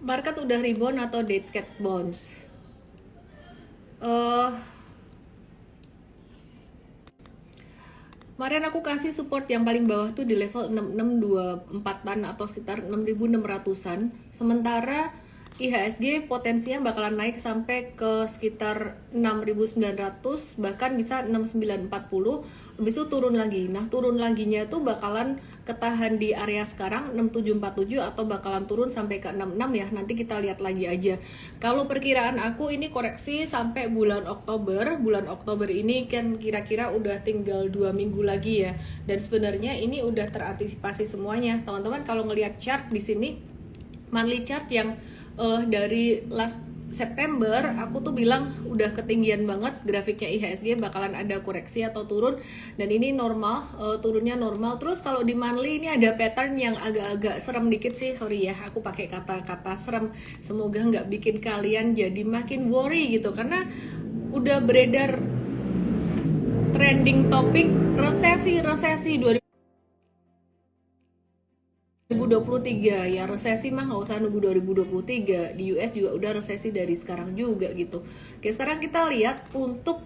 Market udah rebound atau dead cat bounce? eh Kemarin aku kasih support yang paling bawah tuh di level 6624-an atau sekitar 6600-an. Sementara IHSG potensinya bakalan naik sampai ke sekitar 6900, bahkan bisa 6940. Habis itu turun lagi. Nah, turun laginya tuh bakalan ketahan di area sekarang 6747 atau bakalan turun sampai ke 66 ya. Nanti kita lihat lagi aja. Kalau perkiraan aku ini koreksi sampai bulan Oktober. Bulan Oktober ini kan kira-kira udah tinggal 2 minggu lagi ya. Dan sebenarnya ini udah terantisipasi semuanya. Teman-teman kalau ngelihat chart di sini, monthly chart yang dari last September aku tuh bilang udah ketinggian banget grafiknya IHSG, bakalan ada koreksi atau turun, dan ini normal, turunnya normal. Terus kalau di monthly ini ada pattern yang agak-agak serem dikit sih, sorry ya aku pakai kata-kata serem, semoga nggak bikin kalian jadi makin worry gitu, karena udah beredar trending topik resesi 2023 ya. Resesi mah nggak usah nunggu 2023, di US juga udah resesi dari sekarang juga gitu. Oke, sekarang kita lihat untuk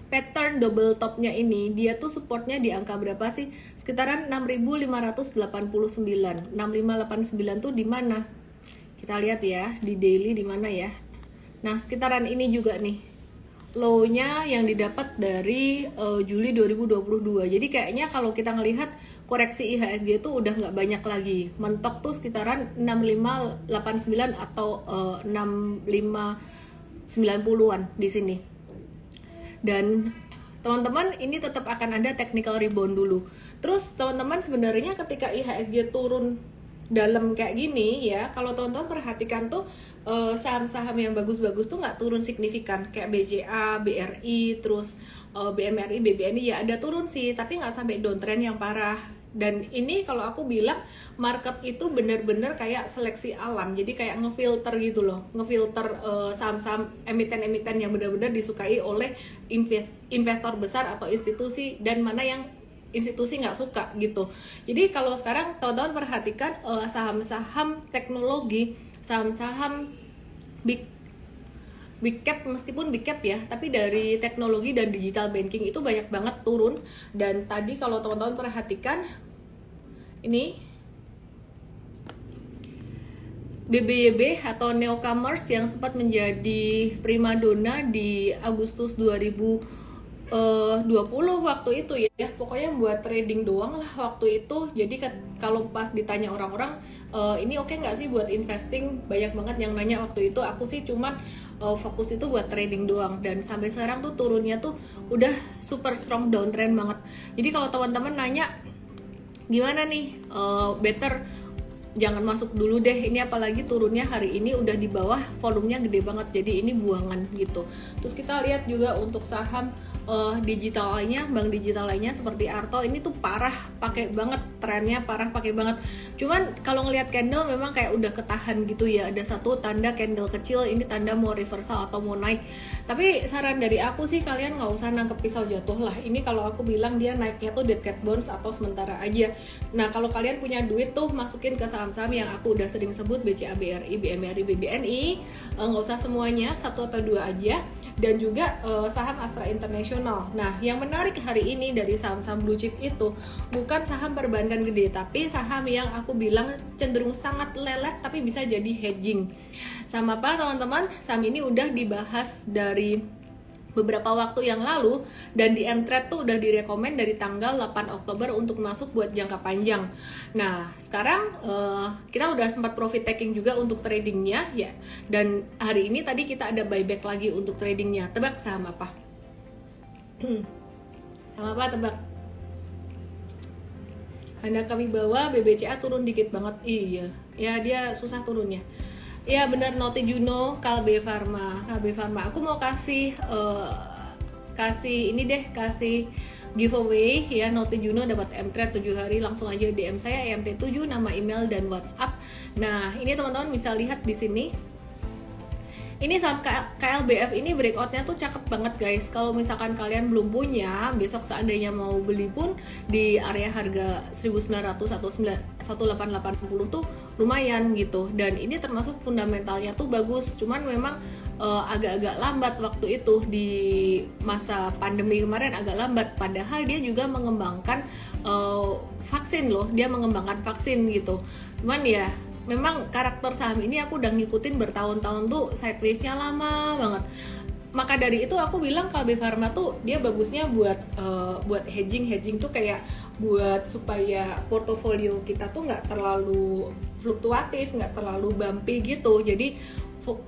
pattern double topnya ini, dia tuh supportnya di angka berapa sih? Sekitaran 6589. 6589 tuh di mana? Kita lihat ya di daily di mana ya. Nah, sekitaran ini juga nih low-nya yang didapat dari Juli 2022. Jadi kayaknya kalau kita ngelihat koreksi IHSG itu udah nggak banyak lagi. Mentok tuh sekitaran 6589 atau 6590-an di sini. Dan teman-teman ini tetap akan ada technical rebound dulu. Terus teman-teman sebenarnya ketika IHSG turun dalam kayak gini ya, kalau teman-teman perhatikan tuh saham-saham yang bagus-bagus tuh nggak turun signifikan, kayak BCA, BRI, terus BMRI, BBNI ya ada turun sih, tapi nggak sampai downtrend yang parah. Dan ini kalau aku bilang market itu benar-benar kayak seleksi alam, jadi kayak ngefilter gitu loh, ngefilter saham-saham emiten-emiten yang benar-benar disukai oleh investor besar atau institusi, dan mana yang institusi nggak suka gitu. Jadi kalau sekarang teman-teman perhatikan saham-saham teknologi, saham-saham big cap, meskipun big cap ya, tapi dari teknologi dan digital banking itu banyak banget turun. Dan tadi kalau teman-teman perhatikan ini BBYB atau newcomers yang sempat menjadi primadona di Agustus 2020 waktu itu ya, pokoknya buat trading doang lah waktu itu. Jadi kalau pas ditanya orang-orang ini oke nggak sih buat investing, banyak banget yang nanya waktu itu. Aku sih cuman fokus itu buat trading doang, dan sampai sekarang tuh turunnya tuh udah super strong downtrend banget. Jadi kalau teman-teman nanya gimana nih, better jangan masuk dulu deh ini, apalagi turunnya hari ini udah di bawah, volumenya gede banget, jadi ini buangan gitu. Terus kita lihat juga untuk saham digital lainnya, bank digital lainnya seperti Arto, ini tuh parah pakai banget, trennya parah pakai banget. Cuman kalau ngelihat candle memang kayak udah ketahan gitu ya, ada satu tanda candle kecil, ini tanda mau reversal atau mau naik. Tapi saran dari aku sih kalian nggak usah nangkep pisau jatuh lah, ini kalau aku bilang dia naiknya tuh dead cat bounce atau sementara aja. Nah kalau kalian punya duit tuh masukin ke saham-saham yang aku udah sering sebut, BCA, BRI, BMRI, BBNI, nggak usah semuanya, satu atau dua aja. Dan juga saham Astra International. Nah, yang menarik hari ini dari saham-saham blue chip itu bukan saham perbankan gede, tapi saham yang aku bilang cenderung sangat lelet tapi bisa jadi hedging. Sama apa teman-teman? Saham ini udah dibahas dari beberapa waktu yang lalu, dan di Mtrade tuh udah direkomend dari tanggal 8 Oktober untuk masuk buat jangka panjang. Nah sekarang kita udah sempat profit taking juga untuk tradingnya ya, dan hari ini tadi kita ada buyback lagi untuk tradingnya. Tebak saham apa? Sama apa tebak? Handaka Wibawa, BBC turun dikit banget. Iya ya, dia susah turunnya. Ya benar, Noti Juno, Kalbe Pharma. Aku mau kasih ini deh, kasih giveaway ya. Noti Juno dapat Mtrade 7 hari, langsung aja DM saya EMT7, nama, email, dan WhatsApp. Nah ini teman-teman bisa lihat di sini, Ini saham KLBF ini breakoutnya tuh cakep banget guys. Kalau misalkan kalian belum punya, besok seandainya mau beli pun di area harga 1900 atau 1880 tuh lumayan gitu. Dan ini termasuk fundamentalnya tuh bagus. Cuman memang agak-agak lambat waktu itu di masa pandemi kemarin, agak lambat. Padahal dia juga mengembangkan vaksin loh. Dia mengembangkan vaksin gitu. Cuman ya memang karakter saham ini aku udah ngikutin bertahun-tahun tuh, sideways-nya lama banget. Maka dari itu aku bilang Kalbe Pharma tuh dia bagusnya buat hedging tuh kayak buat supaya portofolio kita tuh nggak terlalu fluktuatif, nggak terlalu bumpy gitu. Jadi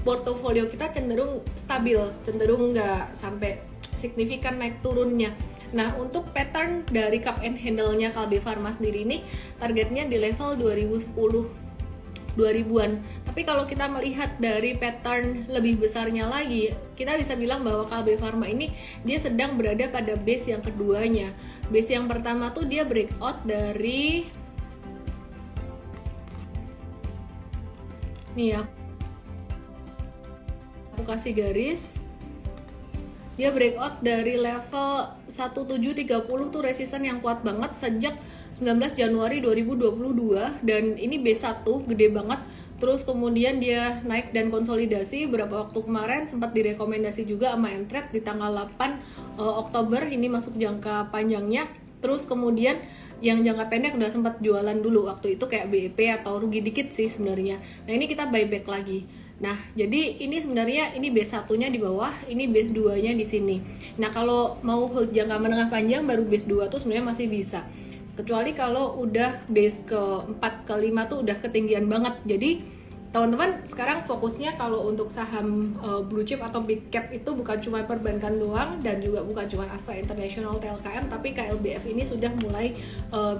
portofolio kita cenderung stabil, cenderung nggak sampai signifikan naik turunnya. Nah, untuk pattern dari cup and handle-nya Kalbe Pharma sendiri ini targetnya di level 2010-2000-an. Tapi kalau kita melihat dari pattern lebih besarnya lagi, kita bisa bilang bahwa Kalbe Pharma ini dia sedang berada pada base yang keduanya. Base yang pertama tuh dia breakout dari nih ya, aku kasih garis. Dia breakout dari level 1730 tuh resisten yang kuat banget sejak 19 Januari 2022, dan ini B1 gede banget. Terus kemudian dia naik dan konsolidasi beberapa waktu kemarin, sempat direkomendasi juga sama Mtrade di tanggal 8 Oktober ini masuk jangka panjangnya. Terus kemudian yang jangka pendek udah sempat jualan dulu waktu itu kayak BEP atau rugi dikit sih sebenarnya. Nah, ini kita buyback lagi. Nah, jadi ini sebenarnya ini base 1-nya di bawah, ini base 2-nya di sini. Nah, kalau mau hold jangka menengah panjang baru base 2 tuh sebenarnya masih bisa. Kecuali kalau udah base ke-4 ke-5 tuh udah ketinggian banget. Jadi, teman-teman sekarang fokusnya kalau untuk saham blue chip atau big cap itu bukan cuma perbankan doang dan juga bukan cuma Astra International TLKM, tapi KLBF ini sudah mulai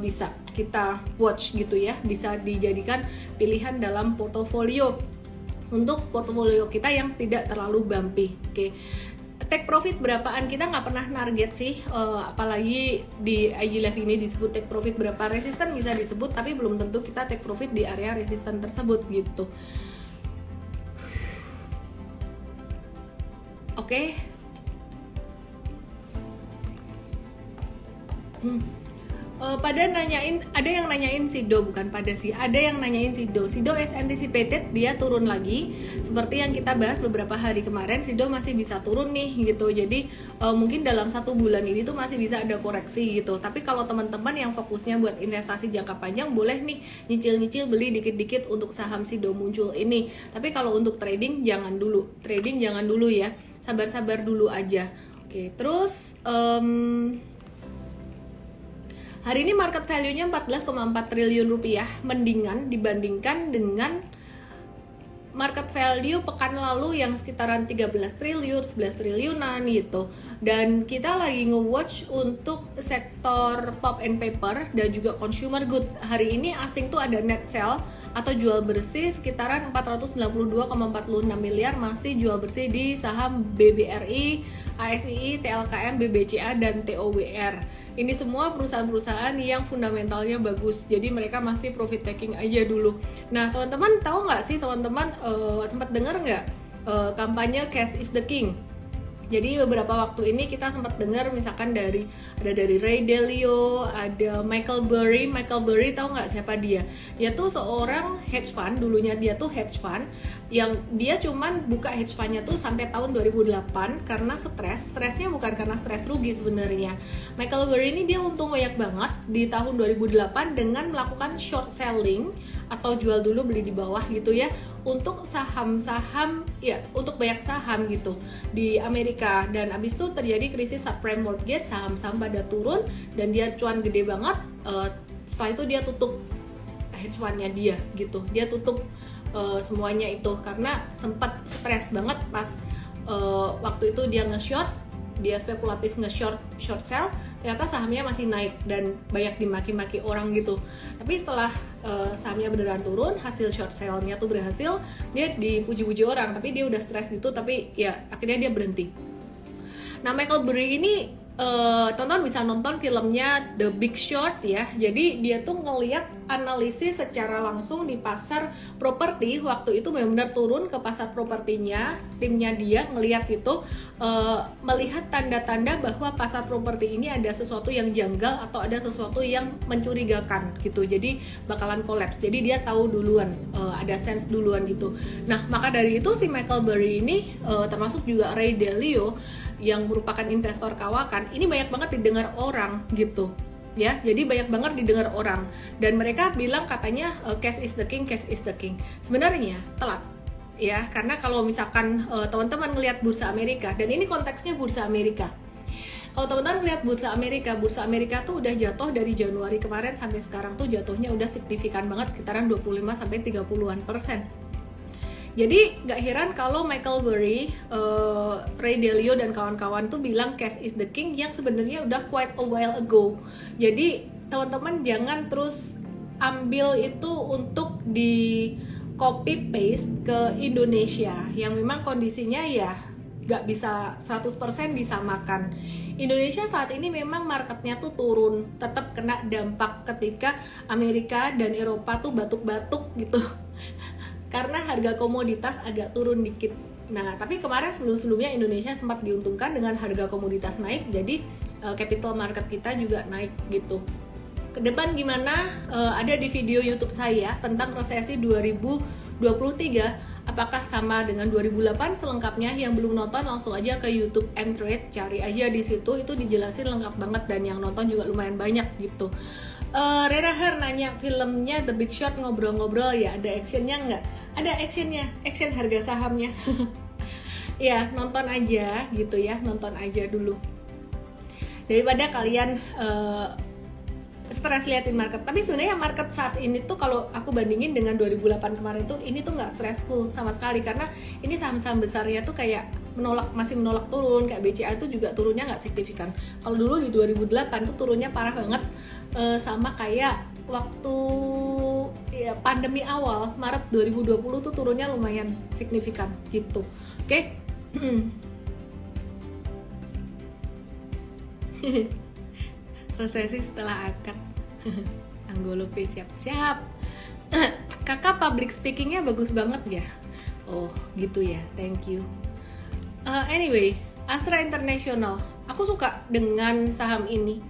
bisa kita watch gitu ya, bisa dijadikan pilihan dalam portofolio untuk portofolio kita yang tidak terlalu bumpy. Oke. Take profit berapaan kita nggak pernah target sih, apalagi di IG Live ini disebut take profit berapa, resisten bisa disebut tapi belum tentu kita take profit di area resisten tersebut gitu. Oke. Pada nanyain, ada yang nanyain Sido, bukan pada sih, ada yang nanyain Sido as anticipated dia turun lagi seperti yang kita bahas beberapa hari kemarin. Sido masih bisa turun nih gitu, jadi mungkin dalam 1 bulan ini tuh masih bisa ada koreksi gitu. Tapi kalau teman-teman yang fokusnya buat investasi jangka panjang, boleh nih nyicil-nyicil beli dikit-dikit untuk saham Sido muncul ini. Tapi kalau untuk trading jangan dulu ya, sabar-sabar dulu aja. Oke, terus hari ini market value-nya 14,4 triliun rupiah, mendingan dibandingkan dengan market value pekan lalu yang sekitaran 13 triliun, 11 triliunan gitu. Dan kita lagi nge-watch untuk sektor pulp and paper dan juga consumer good. Hari ini asing tuh ada net sell atau jual bersih sekitaran 492,46 miliar, masih jual bersih di saham BBRI, ASII, TLKM, BBCA, dan TOWR. Ini semua perusahaan-perusahaan yang fundamentalnya bagus, jadi mereka masih profit taking aja dulu. Nah, teman-teman tahu nggak sih, teman-teman sempat dengar nggak kampanye Cash is the King? Jadi beberapa waktu ini kita sempat dengar misalkan dari Ray Dalio, ada Michael Burry tahu nggak siapa dia? Dia tuh seorang hedge fund, dulunya dia tuh hedge fund yang dia cuman buka hedge fund-nya tuh sampai tahun 2008 karena stresnya bukan karena stres rugi sebenarnya. Michael Burry ini dia untung banyak banget di tahun 2008 dengan melakukan short selling atau jual dulu beli di bawah gitu ya, untuk saham-saham ya, untuk banyak saham gitu di Amerika. Dan abis itu terjadi krisis subprime mortgage, saham-saham pada turun dan dia cuan gede banget. Setelah itu dia tutup hedge fund-nya dia gitu, dia tutup semuanya itu karena sempat stres banget pas waktu itu dia nge-short, dia spekulatif short sell, ternyata sahamnya masih naik dan banyak dimaki-maki orang gitu. Tapi setelah sahamnya beneran turun, hasil short sell-nya tuh berhasil, dia dipuji-puji orang, tapi dia udah stres gitu, tapi ya akhirnya dia berhenti. Nah, Michael Burry ini tonton, bisa nonton filmnya The Big Short ya. Jadi dia tuh ngelihat analisis secara langsung di pasar properti. Waktu itu benar-benar turun ke pasar propertinya, timnya dia ngelihat itu, melihat tanda-tanda bahwa pasar properti ini ada sesuatu yang janggal atau ada sesuatu yang mencurigakan gitu, jadi bakalan collapse. Jadi dia tahu duluan, ada sense duluan gitu. Nah, maka dari itu si Michael Burry ini, termasuk juga Ray Dalio yang merupakan investor kawakan, ini banyak banget didengar orang gitu ya. Jadi banyak banget didengar orang dan mereka bilang katanya cash is the king, cash is the king. Sebenarnya telat ya, karena kalau misalkan teman-teman ngelihat bursa Amerika, dan ini konteksnya bursa Amerika. Kalau teman-teman lihat bursa Amerika tuh udah jatuh dari Januari kemarin sampai sekarang tuh jatuhnya udah signifikan banget, sekitaran 25-30%. Jadi gak heran kalau Michael Burry, Ray Dalio dan kawan-kawan tuh bilang cash is the king, yang sebenarnya udah quite a while ago. Jadi teman-teman jangan terus ambil itu untuk di copy paste ke Indonesia yang memang kondisinya ya gak bisa 100% disamakan. Indonesia saat ini memang marketnya tuh turun, tetap kena dampak ketika Amerika dan Eropa tuh batuk-batuk gitu karena harga komoditas agak turun dikit. Nah, tapi kemarin sebelum-sebelumnya Indonesia sempat diuntungkan dengan harga komoditas naik, jadi capital market kita juga naik gitu. Ke depan gimana? Ada di video YouTube saya tentang resesi 2023. Apakah sama dengan 2008? Selengkapnya yang belum nonton langsung aja ke YouTube M-Trade, cari aja di situ, itu dijelasin lengkap banget dan yang nonton juga lumayan banyak gitu. Rera Her nanya filmnya The Big Short ngobrol-ngobrol ya, ada actionnya nggak? Ada actionnya, action harga sahamnya. Ya nonton aja gitu ya, nonton aja dulu daripada kalian stres liatin market. Tapi sebenarnya market saat ini tuh kalau aku bandingin dengan 2008 kemarin tuh, ini tuh nggak stressful sama sekali, karena ini saham-saham besarnya tuh kayak masih menolak turun, kayak BCA itu juga turunnya nggak signifikan. Kalau dulu di 2008 tuh turunnya parah banget, sama kayak waktu ya, pandemi awal Maret 2020 tuh turunnya lumayan signifikan gitu. Oke. Resesi setelah akad. Anggolo P siap-siap. Kakak public speakingnya bagus banget ya. Oh gitu ya, thank you. Anyway, Astra International, aku suka dengan saham ini.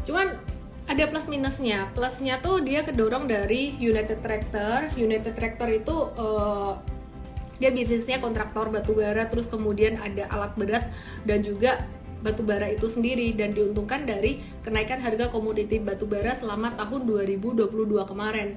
Cuman ada plus minusnya. Plusnya tuh dia kedorong dari United Tractor. United Tractor itu dia bisnisnya kontraktor batubara, terus kemudian ada alat berat dan juga batubara itu sendiri, dan diuntungkan dari kenaikan harga komoditi batubara selama tahun 2022 kemarin.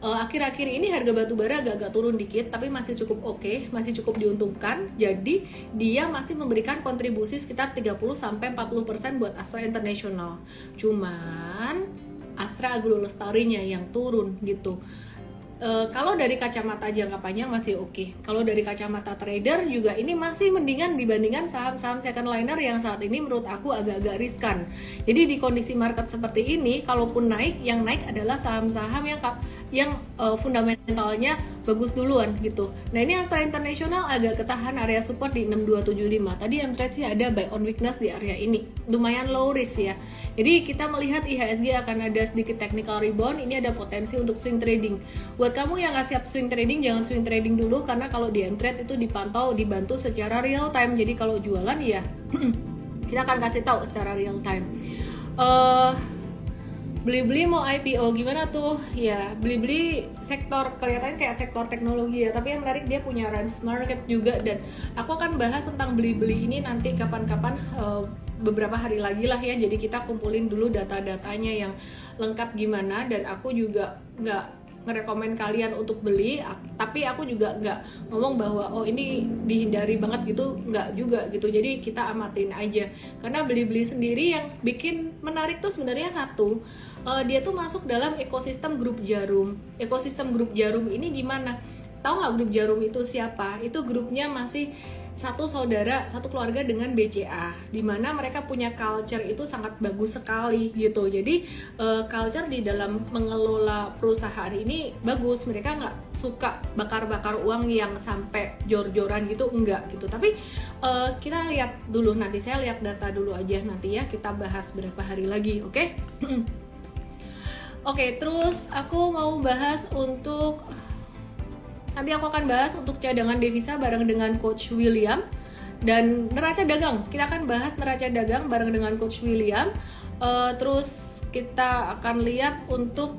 Akhir-akhir ini harga batubara agak turun dikit, tapi masih cukup oke, masih cukup diuntungkan. Jadi dia masih memberikan kontribusi sekitar 30-40% buat Astra International. Cuman Astra Agrolestarinya yang turun gitu. Kalau dari kacamata jangka panjang masih oke. Kalau dari kacamata trader juga ini masih mendingan dibandingkan saham-saham second liner yang saat ini menurut aku agak-agak riskan. Jadi di kondisi market seperti ini, kalaupun naik, yang naik adalah saham-saham yang fundamentalnya bagus duluan gitu. Nah ini Astra International agak ketahan area support di 6275. Tadi yang trade sih ada buy on weakness di area ini, lumayan low risk ya. Jadi kita melihat IHSG akan ada sedikit technical rebound. Ini ada potensi untuk swing trading. Buat kamu yang nggak siap swing trading, jangan swing trading dulu, karena kalau di M-Trade itu dibantu secara real time. Jadi kalau jualan ya kita akan kasih tahu secara real time. Beli-beli mau IPO gimana tuh? Ya beli-beli sektor, kelihatannya kayak sektor teknologi ya, tapi yang menarik dia punya range market juga, dan aku akan bahas tentang beli-beli ini nanti kapan-kapan, beberapa hari lagi lah ya. Jadi kita kumpulin dulu data-datanya yang lengkap gimana, dan aku juga nggak ngerekomen kalian untuk beli, tapi aku juga nggak ngomong bahwa oh ini dihindari banget gitu, nggak juga gitu. Jadi kita amatin aja, karena beli-beli sendiri yang bikin menarik tuh sebenarnya satu, dia tuh masuk dalam ekosistem grup Jarum. Ekosistem grup Jarum ini gimana? Tahu nggak grup Jarum itu siapa? Itu grupnya masih satu saudara, satu keluarga dengan BCA, dimana mereka punya culture itu sangat bagus sekali gitu. Jadi culture di dalam mengelola perusahaan ini bagus. Mereka nggak suka bakar-bakar uang yang sampai jor-joran gitu, enggak gitu. Tapi kita lihat dulu, nanti saya lihat data dulu aja nanti ya, kita bahas berapa hari lagi, oke? Oke, terus aku mau bahas untuk nanti aku akan bahas untuk cadangan devisa bareng dengan Coach William dan neraca dagang. Kita akan bahas neraca dagang bareng dengan Coach William. Terus kita akan lihat untuk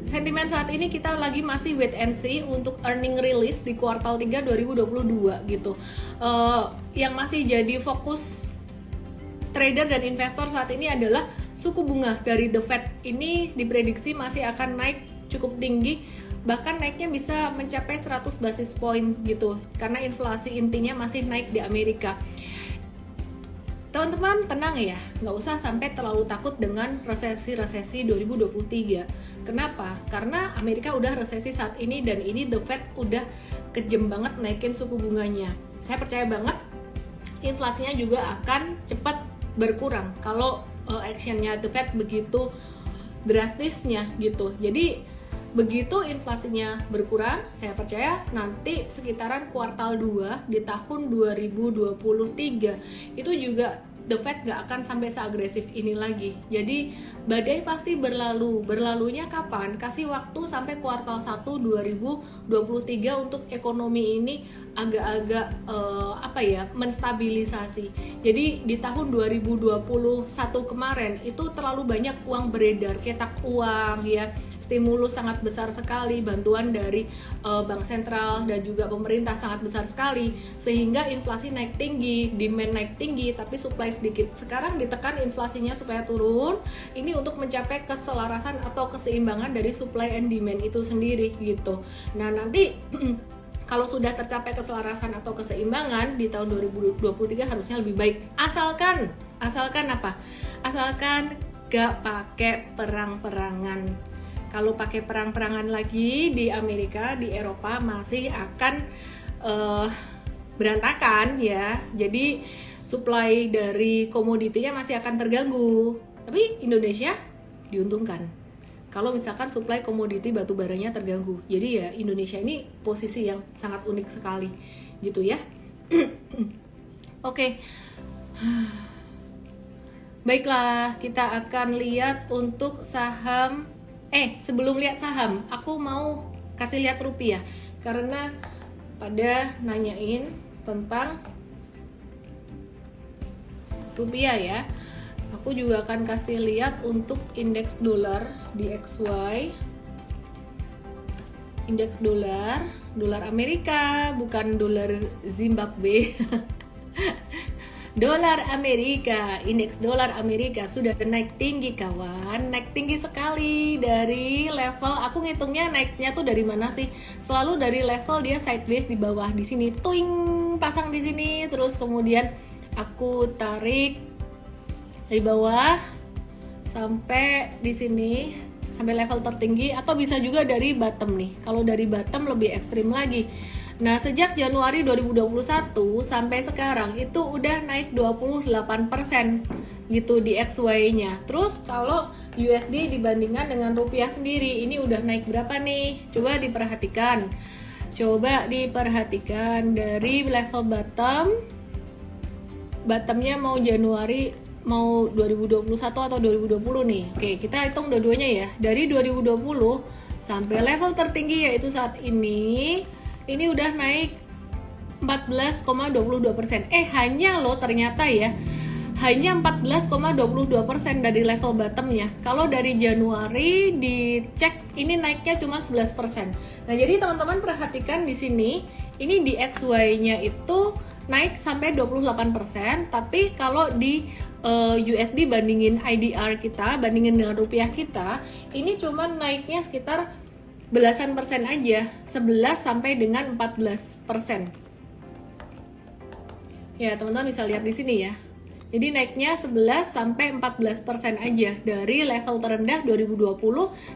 sentimen saat ini, kita lagi masih wait and see untuk earning release di kuartal 3 2022 gitu. Yang masih jadi fokus trader dan investor saat ini adalah suku bunga dari The Fed. Ini diprediksi masih akan naik cukup tinggi, bahkan naiknya bisa mencapai 100 basis point gitu, karena inflasi intinya masih naik di Amerika. Teman-teman tenang ya, nggak usah sampai terlalu takut dengan resesi 2023. Kenapa? Karena Amerika udah resesi saat ini dan ini The Fed udah kejem banget naikin suku bunganya. Saya percaya banget inflasinya juga akan cepat berkurang kalau actionnya The Fed begitu drastisnya gitu. Jadi begitu inflasinya berkurang, saya percaya nanti sekitaran kuartal 2 di tahun 2023 itu juga The Fed gak akan sampai seagresif ini lagi. Jadi badai pasti berlalu. Berlalunya kapan? Kasih waktu sampai kuartal 1 2023 untuk ekonomi ini agak-agak menstabilisasi. Jadi di tahun 2021 kemarin itu terlalu banyak uang beredar, cetak uang ya. Stimulus sangat besar sekali, bantuan dari bank sentral dan juga pemerintah sangat besar sekali, sehingga inflasi naik tinggi, demand naik tinggi, tapi supply sedikit. Sekarang ditekan inflasinya supaya turun, ini untuk mencapai keselarasan atau keseimbangan dari supply and demand itu sendiri gitu. Nah nanti kalau sudah tercapai keselarasan atau keseimbangan di tahun 2023 harusnya lebih baik. Asalkan apa? Asalkan gak pakai perang-perangan. Kalau pakai perang-perangan lagi di Amerika, di Eropa masih akan berantakan ya. Jadi supply dari komoditinya masih akan terganggu. Tapi Indonesia diuntungkan kalau misalkan supply komoditi batu baranya terganggu. Jadi ya Indonesia ini posisi yang sangat unik sekali gitu ya. Oke. Baiklah, kita akan lihat untuk saham. Sebelum lihat saham, aku mau kasih lihat rupiah karena pada nanyain tentang rupiah ya. Aku juga akan kasih lihat untuk indeks dolar di XY. Indeks dolar Amerika, bukan dolar Zimbabwe. Dolar Amerika, indeks dolar Amerika sudah naik tinggi kawan, naik tinggi sekali dari level, aku ngitungnya naiknya tuh dari mana sih? Selalu dari level dia sideways di bawah di sini, tuing pasang di sini, terus kemudian aku tarik dari bawah sampai di sini, sampai level tertinggi, atau bisa juga dari bottom nih. Kalau dari bottom lebih ekstrim lagi. Nah, sejak Januari 2021 sampai sekarang itu udah naik 28% gitu di XY-nya. Terus kalau USD dibandingkan dengan rupiah sendiri, ini udah naik berapa nih? Coba diperhatikan. Dari level bottomnya mau Januari, mau 2021 atau 2020 nih. Oke, kita hitung dua-duanya ya. Dari 2020 sampai level tertinggi yaitu saat ini udah naik 14,22%. Hanya loh ternyata ya, hanya 14,22% dari level bottomnya. Kalau dari Januari dicek ini naiknya cuma 11%. Nah, jadi teman-teman perhatikan di sini, ini di XY-nya itu naik sampai 28%, tapi kalau di USD bandingin IDR kita, bandingin dengan rupiah kita, ini cuma naiknya sekitar belasan persen aja, 11 sampai dengan 14%. Ya, teman-teman bisa lihat di sini ya. Jadi naiknya 11 sampai 14% aja dari level terendah 2020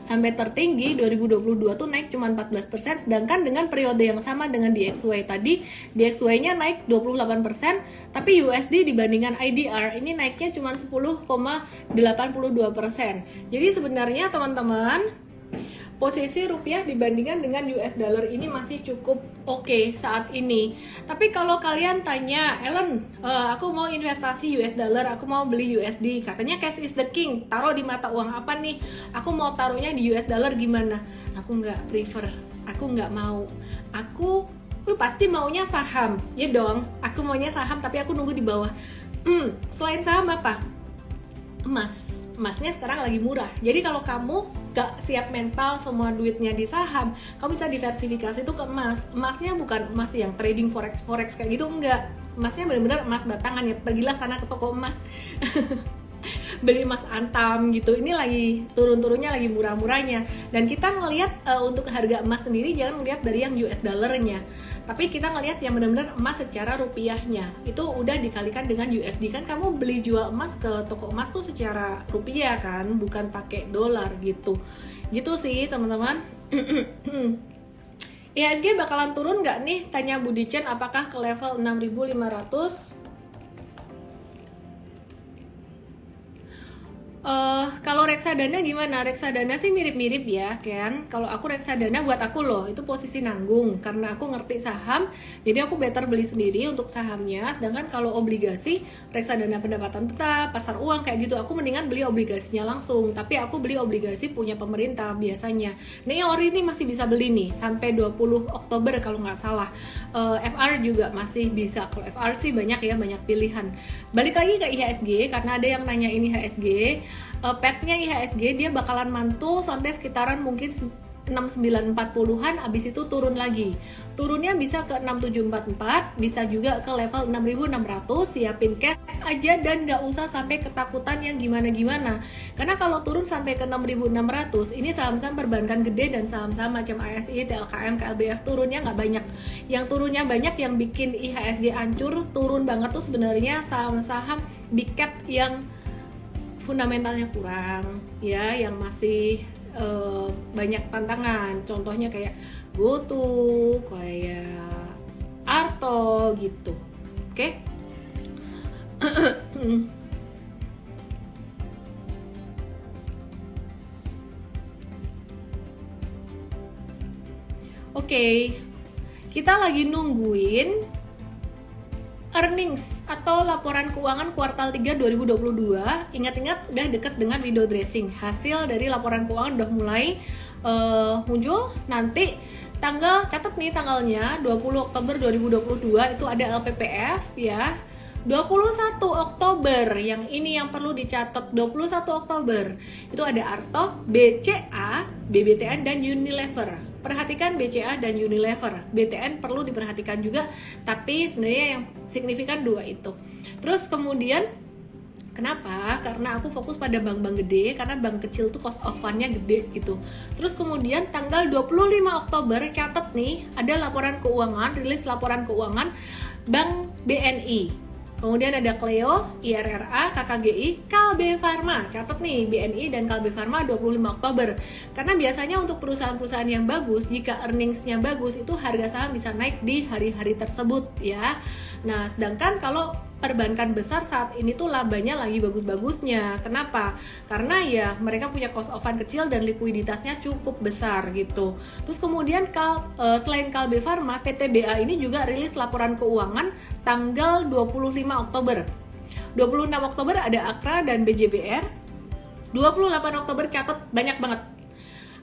sampai tertinggi 2022 tuh naik cuma 14%, sedangkan dengan periode yang sama dengan DXY tadi, DXY-nya naik 28%, tapi USD dibandingkan IDR ini naiknya cuma 10,82%. Jadi sebenarnya teman-teman, posisi rupiah dibandingkan dengan US dollar ini masih cukup oke saat ini. Tapi kalau kalian tanya, Ellen, aku mau investasi US dollar, aku mau beli USD, katanya cash is the king, taruh di mata uang apa nih? Aku mau taruhnya di US dollar gimana? Aku nggak prefer, aku nggak mau. Aku pasti maunya saham, ya dong. Aku maunya saham, tapi aku nunggu di bawah. Selain saham apa? Emasnya sekarang lagi murah. Jadi kalau kamu gak siap mental semua duitnya di saham, kamu bisa diversifikasi itu ke emas. Emasnya bukan emas yang trading forex kayak gitu, enggak. Emasnya benar-benar emas batangan ya. Pergilah sana ke toko emas. Beli emas antam gitu. Ini lagi turun-turunnya, lagi murah-murahnya. Dan kita ngelihat untuk harga emas sendiri jangan ngelihat dari yang US dollarnya, tapi kita ngelihat yang benar-benar emas secara rupiahnya. Itu udah dikalikan dengan USD. Kan kamu beli jual emas ke toko emas tuh secara rupiah kan, bukan pakai dolar gitu. Gitu sih teman-teman. IHSG bakalan turun nggak nih? Tanya Budi Chen, apakah ke level 6.500? Kalau reksadana gimana? Reksadana sih mirip-mirip ya kan. Kalau aku reksadana buat aku loh itu posisi nanggung, karena aku ngerti saham, jadi aku better beli sendiri untuk sahamnya. Sedangkan kalau obligasi, reksadana pendapatan tetap, pasar uang kayak gitu, aku mendingan beli obligasinya langsung. Tapi aku beli obligasi punya pemerintah biasanya. Nih ori ini masih bisa beli nih sampai 20 Oktober kalau nggak salah. FR juga masih bisa. Kalau FR sih banyak ya, banyak pilihan. Balik lagi ke IHSG karena ada yang nanya ini IHSG. Petnya IHSG dia bakalan mantul sampai sekitaran mungkin 6940-an, abis itu turun lagi. Turunnya bisa ke 6744, bisa juga ke level 6600. Siapin cash aja dan nggak usah sampai ketakutan yang gimana-gimana. Karena kalau turun sampai ke 6600, ini saham-saham perbankan gede dan saham-saham macam ASI, TLKM, KLBF turunnya nggak banyak. Yang turunnya banyak yang bikin IHSG hancur, turun banget tuh sebenarnya saham-saham big cap yang fundamentalnya kurang ya, yang masih banyak tantangan. Contohnya kayak GoTo, kayak Arto gitu. Oke. Oke. Kita lagi nungguin earnings atau laporan keuangan kuartal 3 2022. Ingat-ingat udah deket dengan window dressing. Hasil dari laporan keuangan udah mulai muncul. Nanti catat nih tanggalnya 20 Oktober 2022 itu ada LPPF ya. 21 Oktober yang ini yang perlu dicatat. 21 Oktober itu ada Arto, BCA, BBTN dan Unilever. Perhatikan BCA dan Unilever. BTN perlu diperhatikan juga, tapi sebenarnya yang signifikan dua itu. Terus kemudian kenapa? Karena aku fokus pada bank-bank gede, karena bank kecil tuh cost of fund-nya gede gitu. Terus kemudian tanggal 25 Oktober catat nih ada laporan keuangan, rilis laporan keuangan Bank BNI. Kemudian ada Cleo, IRRA, KKGI, Kalbe Farma. Catat nih BNI dan Kalbe Farma 25 Oktober. Karena biasanya untuk perusahaan-perusahaan yang bagus, jika earnings-nya bagus, itu harga saham bisa naik di hari-hari tersebut ya. Nah, sedangkan kalau perbankan besar saat ini tuh labanya lagi bagus-bagusnya. Kenapa? Karena ya mereka punya cost of fund kecil dan likuiditasnya cukup besar gitu. Terus kemudian selain Kalbe Farma, PTBA ini juga rilis laporan keuangan tanggal 25 Oktober. 26 Oktober ada Akra dan BJBR. 28 Oktober catat banyak banget.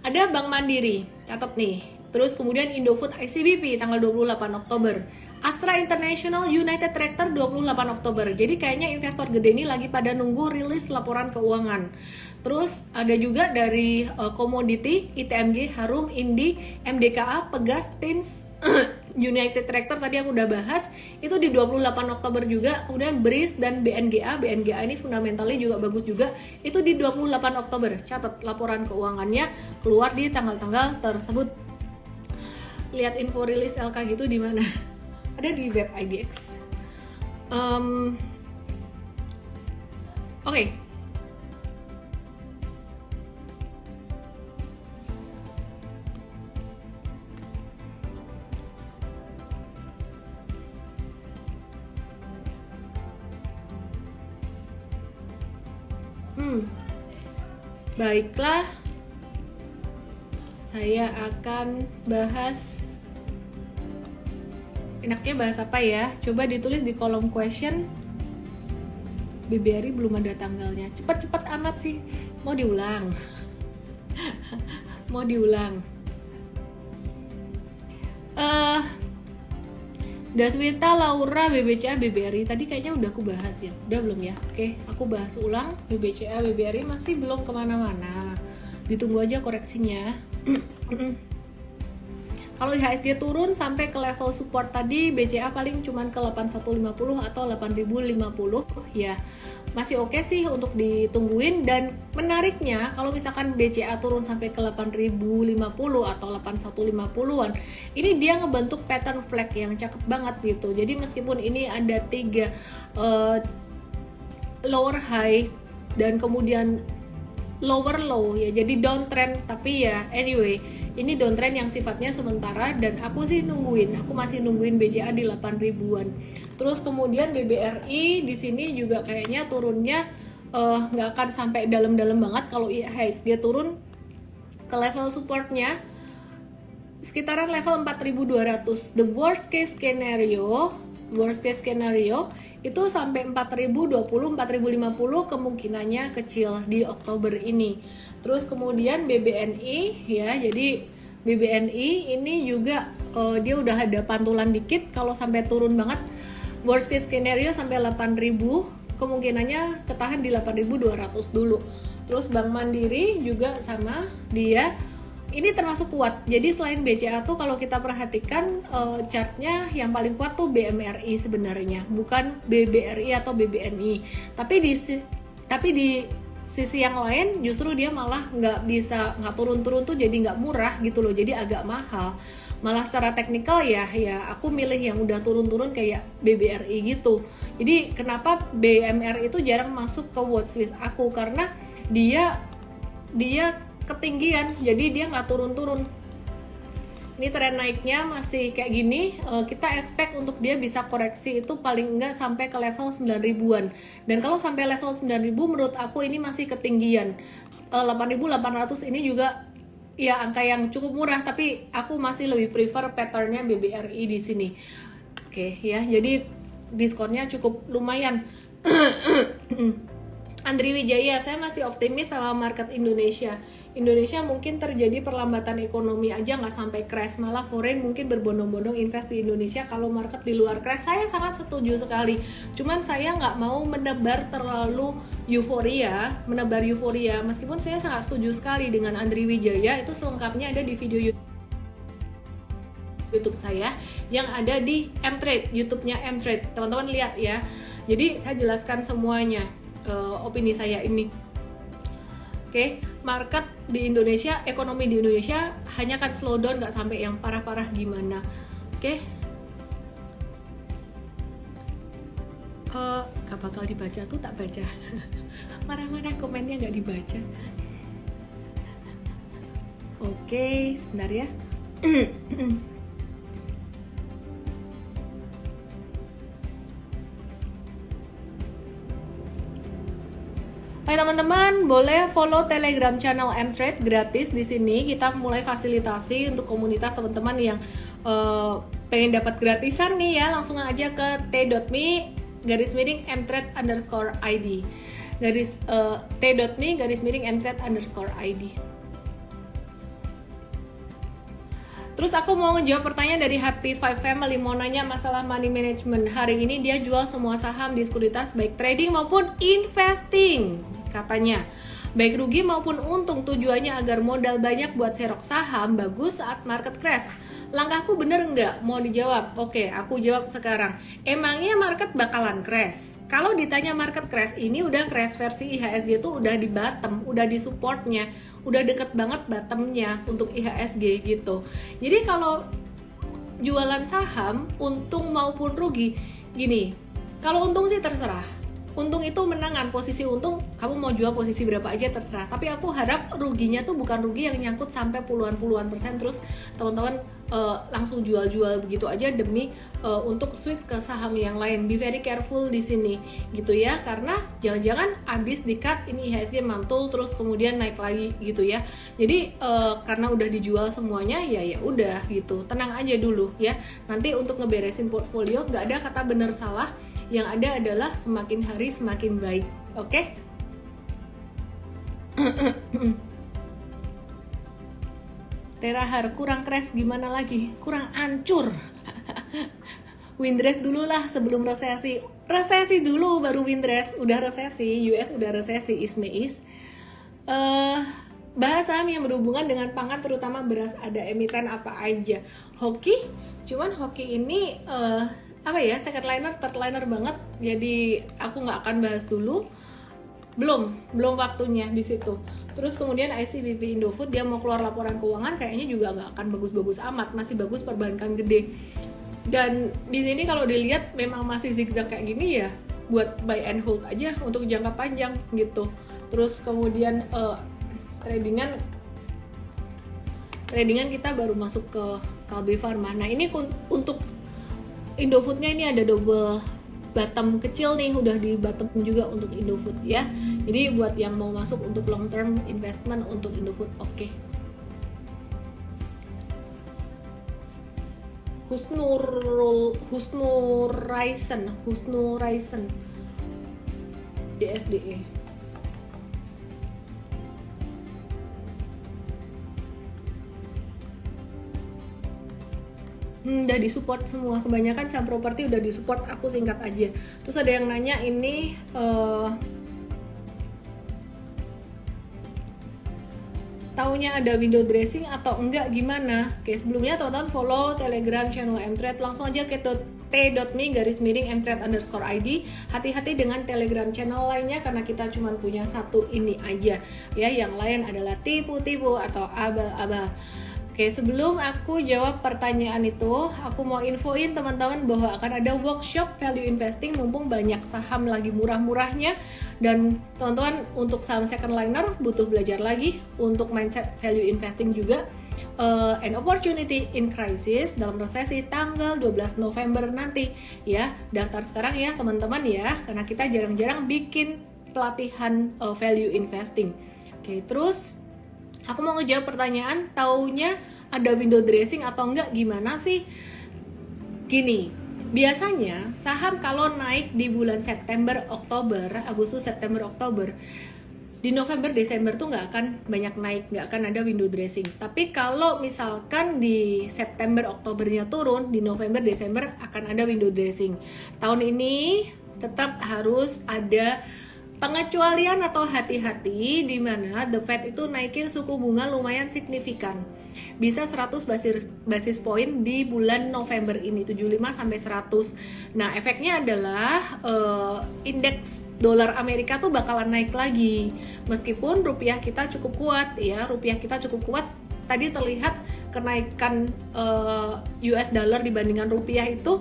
Ada Bank Mandiri, catat nih. Terus kemudian Indofood ICBP tanggal 28 Oktober. Astra International United Tractor 28 Oktober. Jadi kayaknya investor gede ini lagi pada nunggu rilis laporan keuangan. Terus ada juga dari komoditi, ITMG, Harum, Indi, MDKA, Pegas, Tins, United Tractor tadi aku udah bahas, itu di 28 Oktober juga. Kemudian BRIS dan BNGA ini fundamentalnya juga bagus juga, itu di 28 Oktober. Catat laporan keuangannya keluar di tanggal-tanggal tersebut. Lihat info rilis LK gitu di mana? Ada di web IDX. Oke. Baiklah. saya akan bahas, enaknya bahas apa ya? Coba ditulis di kolom question. BBRI belum ada tanggalnya. Cepat-cepat amat sih. Mau diulang. Mau diulang. Daswita, Laura, BBCA, BBRI tadi kayaknya udah aku bahas ya. Udah belum ya? Oke, aku bahas ulang. BBCA, BBRI masih belum kemana-mana. Ditunggu aja koreksinya. Kalau IHSG turun sampai ke level support tadi, BCA paling cuman ke 8150 atau 8050 ya. Masih oke sih untuk ditungguin, dan menariknya kalau misalkan BCA turun sampai ke 8050 atau 8150-an, ini dia ngebentuk pattern flag yang cakep banget gitu. Jadi meskipun ini ada 3 lower high dan kemudian lower low ya, jadi downtrend, tapi ya anyway ini downtrend yang sifatnya sementara, dan aku masih nungguin BCA di 8.000-an. Terus kemudian BBRI di sini juga kayaknya turunnya nggak akan sampai dalam-dalam banget. Kalau IHSG turun ke level supportnya sekitaran level 4.200. The worst case scenario itu sampai 4.020, 4.050 kemungkinannya kecil di Oktober ini. Terus kemudian BBNI ya, jadi BBNI ini juga dia udah ada pantulan dikit. Kalau sampai turun banget, worst case scenario sampai 8.000, kemungkinannya ketahan di 8.200 dulu. Terus Bank Mandiri juga sama, dia ini termasuk kuat. Jadi selain BCA tuh kalau kita perhatikan chartnya yang paling kuat tuh BMRI sebenarnya, bukan BBRI atau BBNI. Tapi di sisi yang lain justru dia malah nggak turun-turun tuh, jadi nggak murah gitu loh, jadi agak mahal. Malah secara teknikal ya aku milih yang udah turun-turun kayak BBRI gitu. Jadi kenapa BMRI itu jarang masuk ke watchlist aku, karena dia ketinggian, jadi dia nggak turun-turun. Ini tren naiknya masih kayak gini, kita expect untuk dia bisa koreksi itu paling enggak sampai ke level 9.000-an. Dan kalau sampai level 9.000 menurut aku ini masih ketinggian. 8.800 ini juga ya angka yang cukup murah, tapi aku masih lebih prefer patternnya BBRI di sini. Oke ya, jadi diskonnya cukup lumayan. Andri Wijaya, saya masih optimis sama market Indonesia. Indonesia mungkin terjadi perlambatan ekonomi aja, nggak sampai crash, malah foreign mungkin berbondong-bondong invest di Indonesia kalau market di luar crash. Saya sangat setuju sekali, cuman saya nggak mau menebar terlalu euforia, meskipun saya sangat setuju sekali dengan Andri Wijaya. Itu selengkapnya ada di video YouTube saya yang ada di Mtrade, YouTube-nya Mtrade, teman-teman lihat ya. Jadi saya jelaskan semuanya, opini saya ini. Oke, market di Indonesia, ekonomi di Indonesia hanya kan slow down, nggak sampai yang parah-parah gimana. Oke, gak bakal dibaca tuh, tak baca. Marah-marah komennya nggak dibaca. Oke, sebentar ya. Hai teman-teman, boleh follow Telegram channel Mtrade gratis. Di sini kita mulai fasilitasi untuk komunitas teman-teman yang pengen dapat gratisan nih ya. Langsung aja ke t.me/mtrade_id. t.me/mtrade_id. Terus aku mau ngejawab pertanyaan dari Happy Five Family, mau nanya masalah money management. Hari ini dia jual semua saham di sekuritas, baik trading maupun investing, katanya. Baik rugi maupun untung, tujuannya agar modal banyak buat serok saham bagus saat market crash. Langkahku bener nggak? Mau dijawab? Oke, aku jawab sekarang. Emangnya market bakalan crash? Kalau ditanya market crash, ini udah crash versi IHSG tuh udah di bottom, udah di supportnya, udah deket banget bottomnya untuk IHSG gitu. Jadi kalau jualan saham, untung maupun rugi, gini, kalau untung sih terserah. untung itu menangan, posisi untung kamu mau jual posisi berapa aja terserah, tapi aku harap ruginya tuh bukan rugi yang nyangkut sampai puluhan persen terus teman-teman langsung jual-jual begitu aja demi untuk switch ke saham yang lain. Be very careful di sini gitu ya, karena jangan-jangan abis di cut ini IHSG mantul terus kemudian naik lagi gitu ya. Jadi karena udah dijual semuanya ya udah gitu, tenang aja dulu ya. Nanti untuk ngeberesin portfolio nggak ada kata benar salah, yang ada adalah semakin hari semakin baik. Oke? Terahar kurang crash gimana lagi? Kurang ancur. Windrest dulu lah sebelum resesi. Resesi dulu baru Windrest. Udah resesi, US udah resesi, is. Bahas saham yang berhubungan dengan pangan terutama beras, ada emiten apa aja. Hoki, cuman hoki ini second liner, third liner banget. Jadi aku nggak akan bahas dulu. Belum waktunya di situ. Terus kemudian ICBP Indofood dia mau keluar laporan keuangan, kayaknya juga nggak akan bagus-bagus amat, masih bagus perbankan gede. Dan di sini kalau dilihat memang masih zigzag kayak gini ya, buat buy and hold aja untuk jangka panjang gitu. Terus kemudian tradingan kita baru masuk ke Kalbe Pharma. Nah ini untuk Indofoodnya ini ada double bottom kecil nih, udah di bottom juga untuk Indofood ya. Jadi buat yang mau masuk untuk long term investment untuk Indofood, oke. Husnuraisen DSDE. Udah disupport semua, kebanyakan saham properti udah disupport, aku singkat aja. Terus ada yang nanya ini taunya ada window dressing atau enggak gimana? Oke, sebelumnya teman-teman follow Telegram channel Mtrade, langsung aja ke t.me/mtrade_id. Hati-hati dengan Telegram channel lainnya karena kita cuma punya satu ini aja ya, yang lain adalah tipu-tipu atau abal-abal. Oke, sebelum aku jawab pertanyaan itu, aku mau infoin teman-teman bahwa akan ada workshop value investing mumpung banyak saham lagi murah-murahnya. Dan teman-teman untuk saham second liner butuh belajar lagi, untuk mindset value investing juga. An opportunity in crisis dalam resesi tanggal 12 November nanti ya. Daftar sekarang ya teman-teman ya, karena kita jarang-jarang bikin pelatihan value investing. Oke, terus aku mau ngejawab pertanyaan, taunya ada window dressing atau enggak gimana sih? Gini, biasanya saham kalau naik di bulan September, Oktober, Agustus, September, Oktober, di November, Desember tuh nggak akan banyak naik, nggak akan ada window dressing. Tapi kalau misalkan di September, Oktobernya turun, di November, Desember akan ada window dressing. Tahun ini tetap harus ada pengecualian atau hati-hati di mana The Fed itu naikin suku bunga lumayan signifikan. Bisa 100 basis point di bulan November ini, 75 sampai 100. Nah, efeknya adalah indeks dolar Amerika tuh bakalan naik lagi. Meskipun rupiah kita cukup kuat ya, Tadi terlihat kenaikan US dollar dibandingkan rupiah itu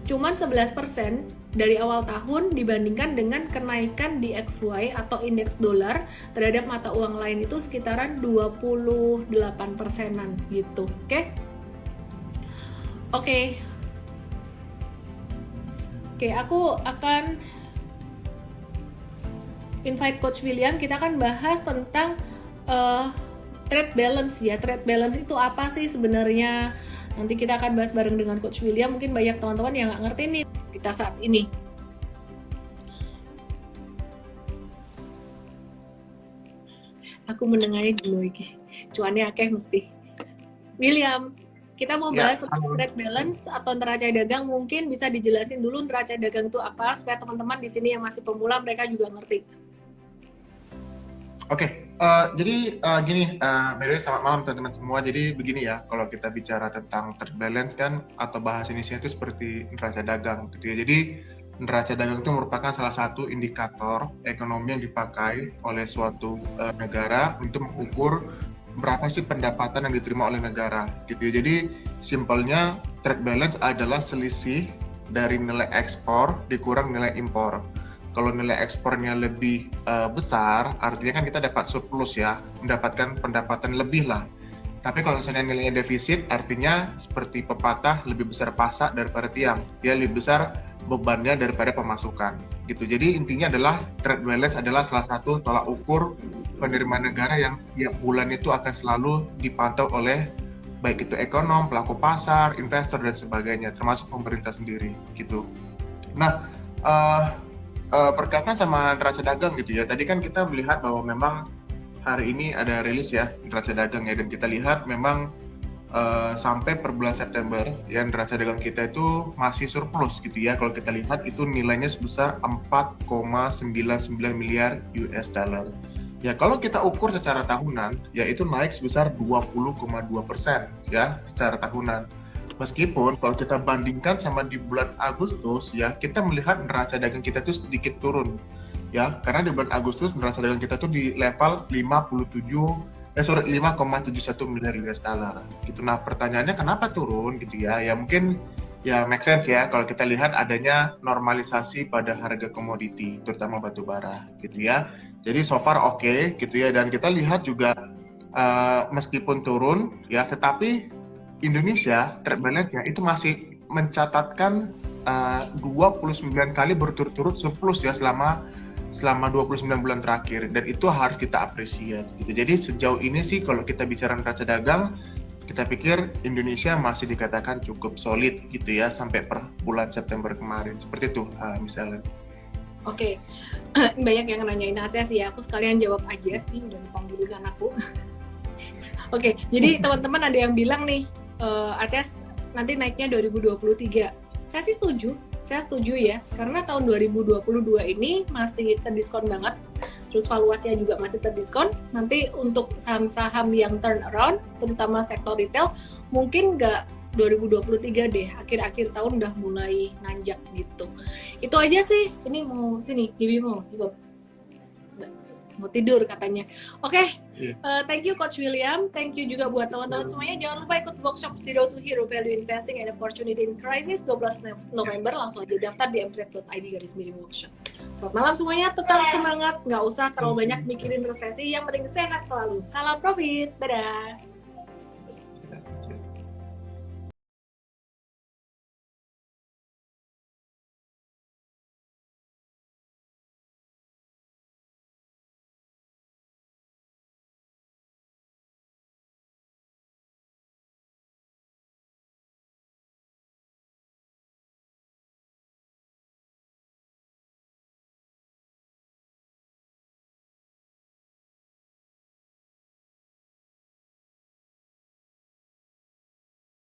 cuman 11% dari awal tahun dibandingkan dengan kenaikan di XY atau indeks dolar terhadap mata uang lain itu sekitaran 28%-an gitu. Oke, aku akan invite Coach William, kita akan bahas tentang trade balance ya. Trade balance itu apa sih sebenarnya? Nanti kita akan bahas bareng dengan Coach William. Mungkin banyak teman-teman yang nggak ngerti nih kita saat ini. Aku menengahi dulu lagi. Cuannya akeh mesti. William, kita mau bahas tentang trade balance atau neraca dagang. Mungkin bisa dijelasin dulu neraca dagang itu apa supaya teman-teman di sini yang masih pemula mereka juga ngerti. Oke, jadi gini, by the way, selamat malam teman-teman semua. Jadi begini ya, kalau kita bicara tentang trade balance kan, atau bahasa Indonesia itu seperti neraca dagang gitu ya. Jadi neraca dagang itu merupakan salah satu indikator ekonomi yang dipakai oleh suatu negara untuk mengukur berapa sih pendapatan yang diterima oleh negara gitu ya. Jadi simpelnya trade balance adalah selisih dari nilai ekspor dikurang nilai impor. kalau nilai ekspornya lebih besar, artinya kan kita dapat surplus ya, mendapatkan pendapatan lebih lah. Tapi kalau misalnya nilainya defisit, artinya seperti pepatah, lebih besar pasak daripada tiang. Dia lebih besar bebannya daripada pemasukan. Gitu. Jadi intinya adalah trade balance adalah salah satu tolak ukur penerimaan negara yang tiap bulan itu akan selalu dipantau oleh baik itu ekonom, pelaku pasar, investor dan sebagainya, termasuk pemerintah sendiri. Gitu. Nah, berkaitan sama neraca dagang gitu ya. Tadi kan kita melihat bahwa memang hari ini ada rilis ya neraca dagang ya, dan kita lihat memang sampai per bulan September ya neraca dagang kita itu masih surplus gitu ya. Kalau kita lihat itu nilainya sebesar 4,99 miliar US dollar. Ya kalau kita ukur secara tahunan ya itu naik sebesar 20,2% ya secara tahunan. Meskipun kalau kita bandingkan sama di bulan Agustus ya kita melihat neraca dagang kita itu sedikit turun ya, karena di bulan Agustus neraca dagang kita tuh di level 5,71 miliar US dollar gitu. Nah pertanyaannya kenapa turun gitu ya, ya mungkin ya make sense ya kalau kita lihat adanya normalisasi pada harga komoditi terutama batu bara gitu ya. Jadi so far oke gitu ya, dan kita lihat juga meskipun turun ya tetapi Indonesia trade balance-nya itu masih mencatatkan 29 kali berturut-turut surplus ya selama 29 bulan terakhir, dan itu harus kita apresiasi gitu. Jadi sejauh ini sih kalau kita bicara neraca dagang, kita pikir Indonesia masih dikatakan cukup solid gitu ya sampai per bulan September kemarin. Seperti itu misalnya. Oke, banyak yang nanyain ACS ya, aku sekalian jawab aja. Ini udah dipanggilin anakku. Oke, jadi teman-teman ada yang bilang nih, ACS nanti naiknya 2023. Saya setuju ya, karena tahun 2022 ini masih terdiskon banget, terus valuasinya juga masih terdiskon. Nanti untuk saham-saham yang turn around, terutama sektor retail, mungkin nggak 2023 deh, akhir-akhir tahun udah mulai nanjak gitu. Itu aja sih, ini mau sini, Bibi mau ikut. Mau tidur katanya. Oke, thank you Coach William, thank you juga buat teman-teman semuanya. Jangan lupa ikut workshop Zero to Hero Value Investing and Opportunity in Crisis 12 November. Langsung aja daftar di mtrade.id/workshop. Selamat malam semuanya, tetap semangat, nggak usah terlalu banyak mikirin resesi, yang penting sehat selalu. Salam profit, dadah.